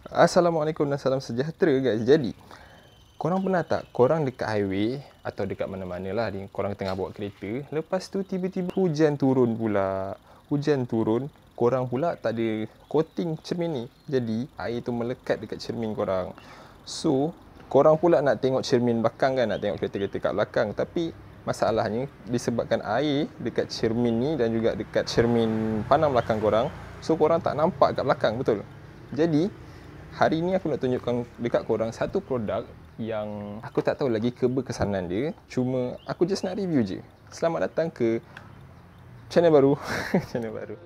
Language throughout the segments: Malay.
Assalamualaikum dan salam sejahtera guys. Jadi, korang pernah tak korang dekat highway atau dekat mana-mana lah, korang tengah bawa kereta, lepas tu tiba-tiba hujan turun pula. Hujan turun, korang pula tak ada coating cermin ni. Jadi, air tu melekat dekat cermin korang. So, korang pula nak tengok cermin belakang kan, nak tengok kereta-kereta kat belakang. Tapi masalahnya disebabkan air dekat cermin ni dan juga dekat cermin pandang belakang korang, so korang tak nampak kat belakang, betul? Jadi, hari ni aku nak tunjukkan dekat korang satu produk yang aku tak tahu lagi keberkesanan dia. Cuma aku just nak review je. Selamat datang ke channel baru. Channel baru.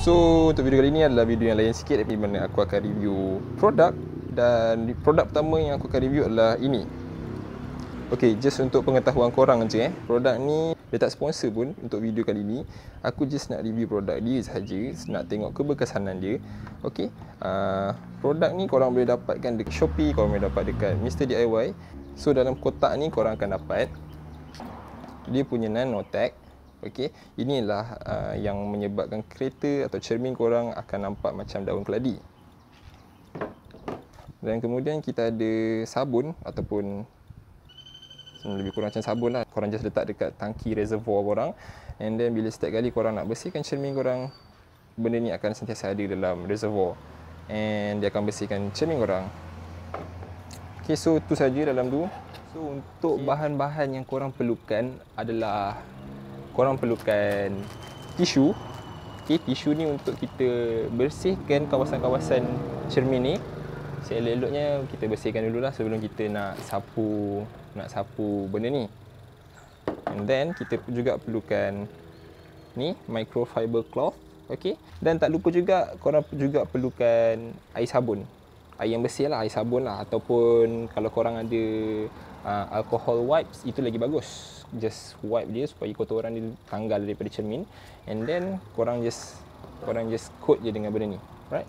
So, untuk video kali ni adalah video yang lain sikit, di mana aku akan review produk. Dan produk pertama yang aku akan review adalah ini. Okay, just untuk pengetahuan korang je produk ni dia tak sponsor pun untuk video kali ni. Aku just nak review produk dia sahaja, nak tengok keberkesanan dia. Okay, produk ni korang boleh dapatkan dekat Shopee, korang boleh dapat dekat Mr. DIY. So, dalam kotak ni korang akan dapat dia punya nano tag. Okey, inilah yang menyebabkan kereta atau cermin korang akan nampak macam daun keladi. Dan kemudian kita ada sabun ataupun lebih kurang macam sabun lah. Korang just letak dekat tangki reservoir korang. And then bila setiap kali korang nak bersihkan cermin korang, benda ni akan sentiasa ada dalam reservoir. And dia akan bersihkan cermin korang. Okay, so tu saja dalam tu. So untuk bahan-bahan yang korang perlukan adalah korang perlukan tisu. Okay, tisu ni untuk kita bersihkan kawasan-kawasan cermin ni. Seelok-eloknya kita bersihkan dululah sebelum kita nak sapu benda ni. And then kita juga perlukan ni microfiber cloth. Okay, dan tak lupa juga korang juga perlukan air sabun. Air yang bersih lah, air sabun lah. Ataupun kalau korang ada alcohol wipes, itu lagi bagus. Just wipe dia supaya kotoran dia tanggal daripada cermin. And then korang just coat je dengan benda ni. Right?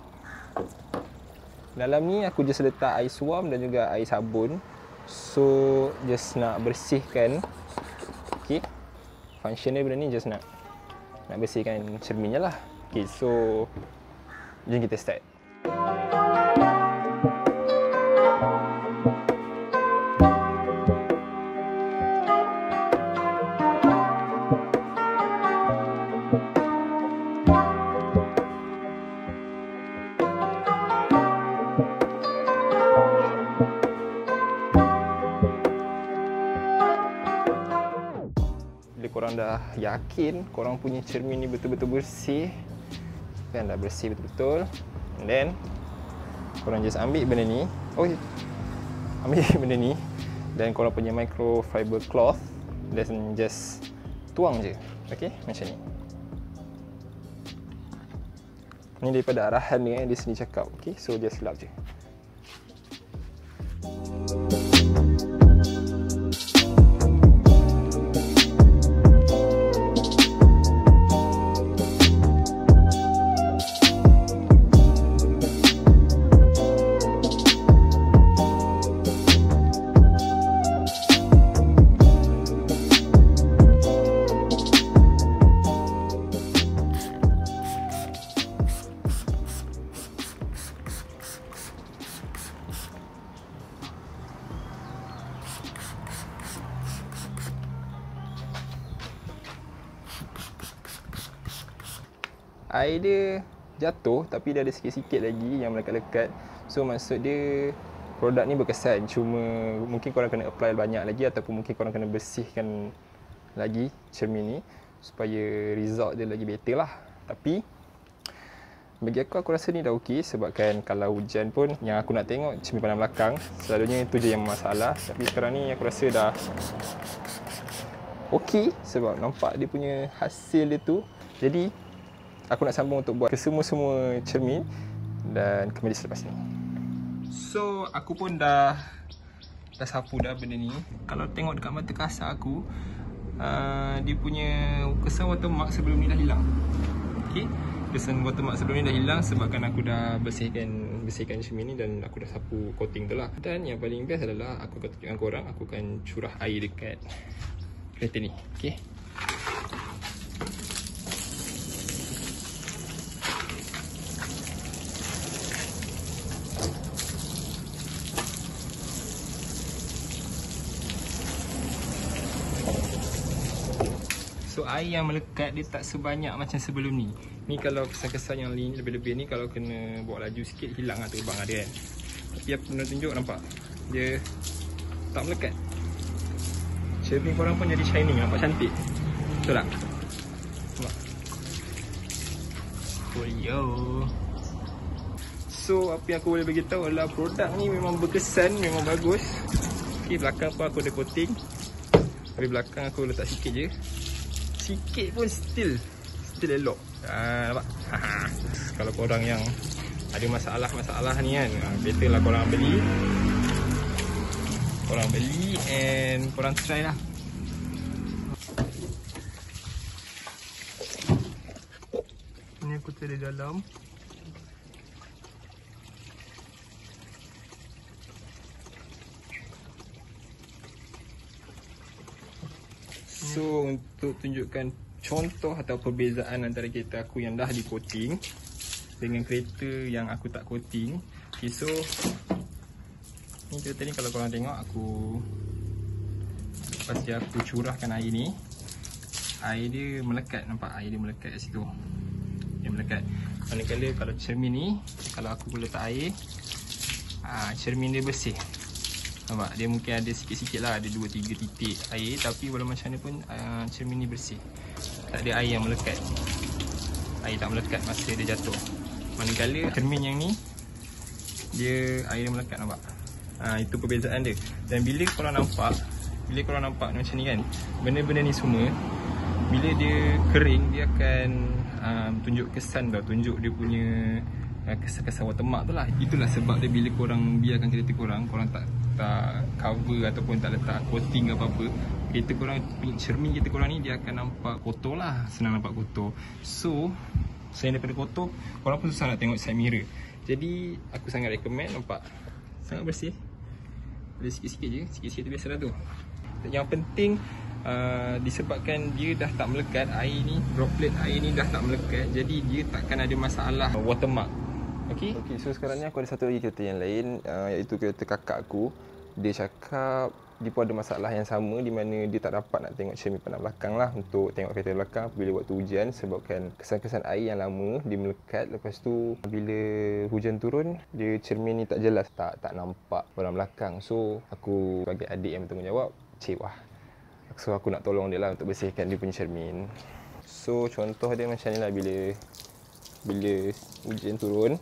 Dalam ni aku just letak air suam dan juga air sabun. So just nak bersihkan. Okay, function dia benda ni just nak bersihkan cerminnya lah. Okay, so jom kita start. Korang dah yakin korang punya cermin ni betul-betul bersih kan, dah bersih betul-betul, and then korang just ambil benda ni. Ambil benda ni dan korang punya microfiber cloth dan just tuang je. Okay, macam ni. Ni daripada arahan dia, di sini cakap. Okay, so just lap je. Air dia jatuh tapi dia ada sikit-sikit lagi yang melekat-lekat. So maksud dia produk ni berkesan. Cuma mungkin korang kena apply banyak lagi ataupun mungkin korang kena bersihkan lagi cermin ni supaya result dia lagi better lah. Tapi bagi aku rasa ni dah okey, sebabkan kalau hujan pun yang aku nak tengok cermin pandang belakang. Selalunya itu je yang masalah. Tapi sekarang ni aku rasa dah okey sebab nampak dia punya hasil dia tu. Jadi aku nak sambung untuk buat ke semua-semua cermin dan kembali selepas ni. So, aku pun dah sapu dah benda ni. Kalau tengok dekat mata kasar aku, dia punya kesan watermark sebelum ni dah hilang. Okay. kesan watermark sebelum ni dah hilang sebabkan aku dah bersihkan cermin ni dan aku dah sapu coating tu lah. Dan yang paling best adalah aku akan tunjukkan korang, aku akan curah air dekat kereta ni. Okay. So air yang melekat dia tak sebanyak macam sebelum ni. Ni kalau kesan-kesan yang lebih-lebih ni kalau kena bawa laju sikit hilang lah terbang ada kan. Tapi aku nak tunjuk, nampak dia tak melekat. Cermin korang pun jadi shining, nampak cantik. Betul tak? Nampak? Oh yo. So apa yang aku boleh beritahu adalah produk ni memang berkesan, memang bagus. Okay, belakang pun aku ada coating. Tapi belakang aku letak sikit je. Sikit pun still elok. Nampak? Kalau korang yang ada masalah ni kan, better lah korang beli and korang try lah. Ni aku taruh dalam. So untuk tunjukkan contoh atau perbezaan antara kereta aku yang dah di coating dengan kereta yang aku tak coating. Okay, so ni kereta ni kalau korang tengok aku lepas dia aku curahkan air ni, air dia melekat, nampak air dia melekat kat situ. Dia melekat. Manakala kalau cermin ni, kalau aku letak air, cermin dia bersih. Nampak? Dia mungkin ada sikit-sikit lah, ada 2-3 titik air. Tapi walau macam mana pun cermin ni bersih. Tak ada air yang melekat. Air tak melekat masa dia jatuh. Manakala cermin yang ni, dia air dia melekat, nampak? Itu perbezaan dia. Dan bila korang nampak macam ni kan, benda-benda ni semua bila dia kering, dia akan tunjuk kesan tau. Tunjuk dia punya kesan-kesan watermark tu lah. Itulah sebab dia bila korang biarkan kereta korang tak cover ataupun tak letak coating apa-apa, kereta korang, cermin kereta korang ni dia akan nampak kotor lah. Senang nampak kotor. So selain daripada kotor, korang pun susah nak tengok side mirror. Jadi aku sangat recommend, nampak sangat bersih. Ada sikit-sikit je, sikit-sikit tu biasalah tu. Yang penting disebabkan dia dah tak melekat, air ni, droplet air ni dah tak melekat, jadi dia takkan ada masalah watermark. Okay, so sekarang ni aku ada satu lagi kereta yang lain, iaitu kereta kakak aku. Dia cakap dia pun ada masalah yang sama, di mana dia tak dapat nak tengok cermin pandang belakang lah untuk tengok kereta belakang bila waktu hujan, sebabkan kesan-kesan air yang lama dia melekat. Lepas tu bila hujan turun, dia cermin ni tak jelas, tak nampak pandang belakang. So aku sebagai adik yang bertanggungjawab, cewah, so aku nak tolong dia lah untuk bersihkan dia punya cermin. So contoh dia macam ni lah, bila hujan turun,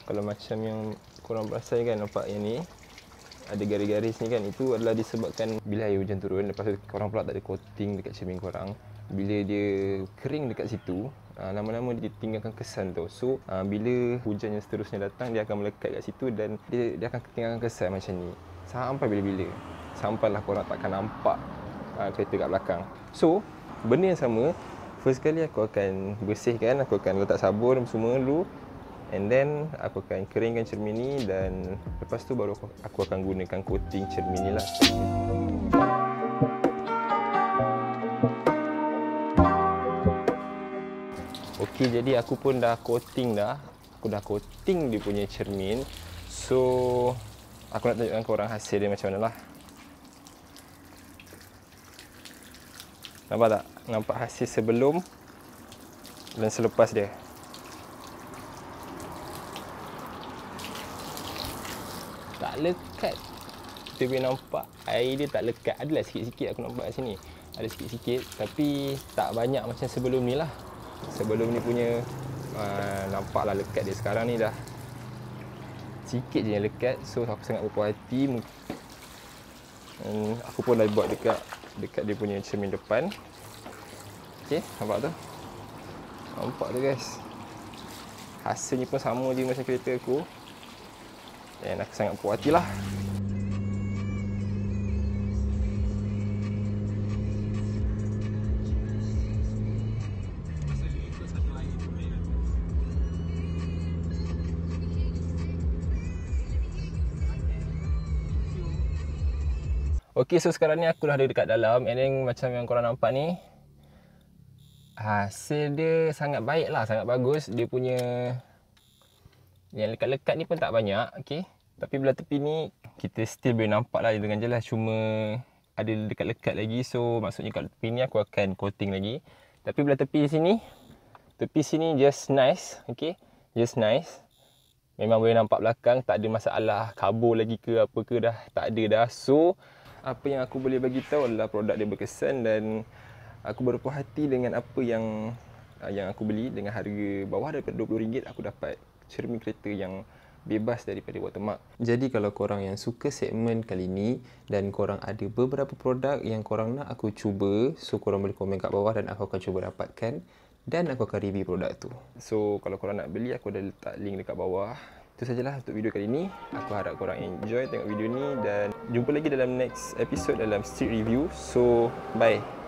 kalau macam yang korang perasan kan, nampak yang ni ada garis-garis ni kan, itu adalah disebabkan bila air hujan turun, lepas tu korang pula tak ada coating dekat cermin korang. Bila dia kering dekat situ, lama-lama dia tinggalkan kesan tu. So bila hujan yang seterusnya datang, dia akan melekat kat situ dan dia akan tinggalkan kesan macam ni sampai bila-bila, sampailah korang takkan nampak kereta kat belakang. So benda yang sama, first kali aku akan bersihkan, aku akan letak sabun semua dulu, and then aku akan keringkan cermin ni, dan lepas tu baru aku akan gunakan coating cermin ni lah. Okey, jadi aku pun dah coating dah. Aku dah coating dia punya cermin. So aku nak tunjukkan korang hasil dia macam mana lah. Nampak tak? Nampak hasil sebelum dan selepas dia. Tak lekat. Kita boleh nampak air dia tak lekat. Adalah sikit-sikit aku nampak kat sini. Ada sikit-sikit, tapi tak banyak macam sebelum ni lah. Sebelum ni punya nampaklah lekat dia. Sekarang ni dah sikit je yang lekat. So aku sangat berpuas hati. Aku pun dah buat dekat dia punya cermin depan. Okay, nampak tu? Nampak tu guys. Hasilnya pun sama je macam kereta aku. Dan aku sangat puas hati lah. Okay, so sekarang ni aku dah ada dekat dalam. And then macam yang korang nampak ni, hasil dia sangat baik lah, sangat bagus. Dia punya yang lekat-lekat ni pun tak banyak, okay. Tapi belah tepi ni kita still boleh nampak lah dengan jelas, cuma ada lekat-lekat lagi. So maksudnya kat tepi ni aku akan coating lagi. Tapi belah tepi sini just nice, okay. Just nice. Memang boleh nampak belakang, tak ada masalah kabur lagi ke apa ke, dah tak ada dah. So apa yang aku boleh bagi tahu adalah produk dia berkesan dan aku berpuas hati dengan apa yang aku beli. Dengan harga bawah daripada RM20 aku dapat cermin kereta yang bebas daripada watermark. Jadi kalau korang yang suka segmen kali ni dan korang ada beberapa produk yang korang nak aku cuba, so korang boleh komen kat bawah dan aku akan cuba dapatkan dan aku akan review produk tu. So kalau korang nak beli, aku dah letak link dekat bawah. Itu sajalah untuk video kali ni. Aku harap korang enjoy tengok video ni dan jumpa lagi dalam next episode dalam Street Review. So bye.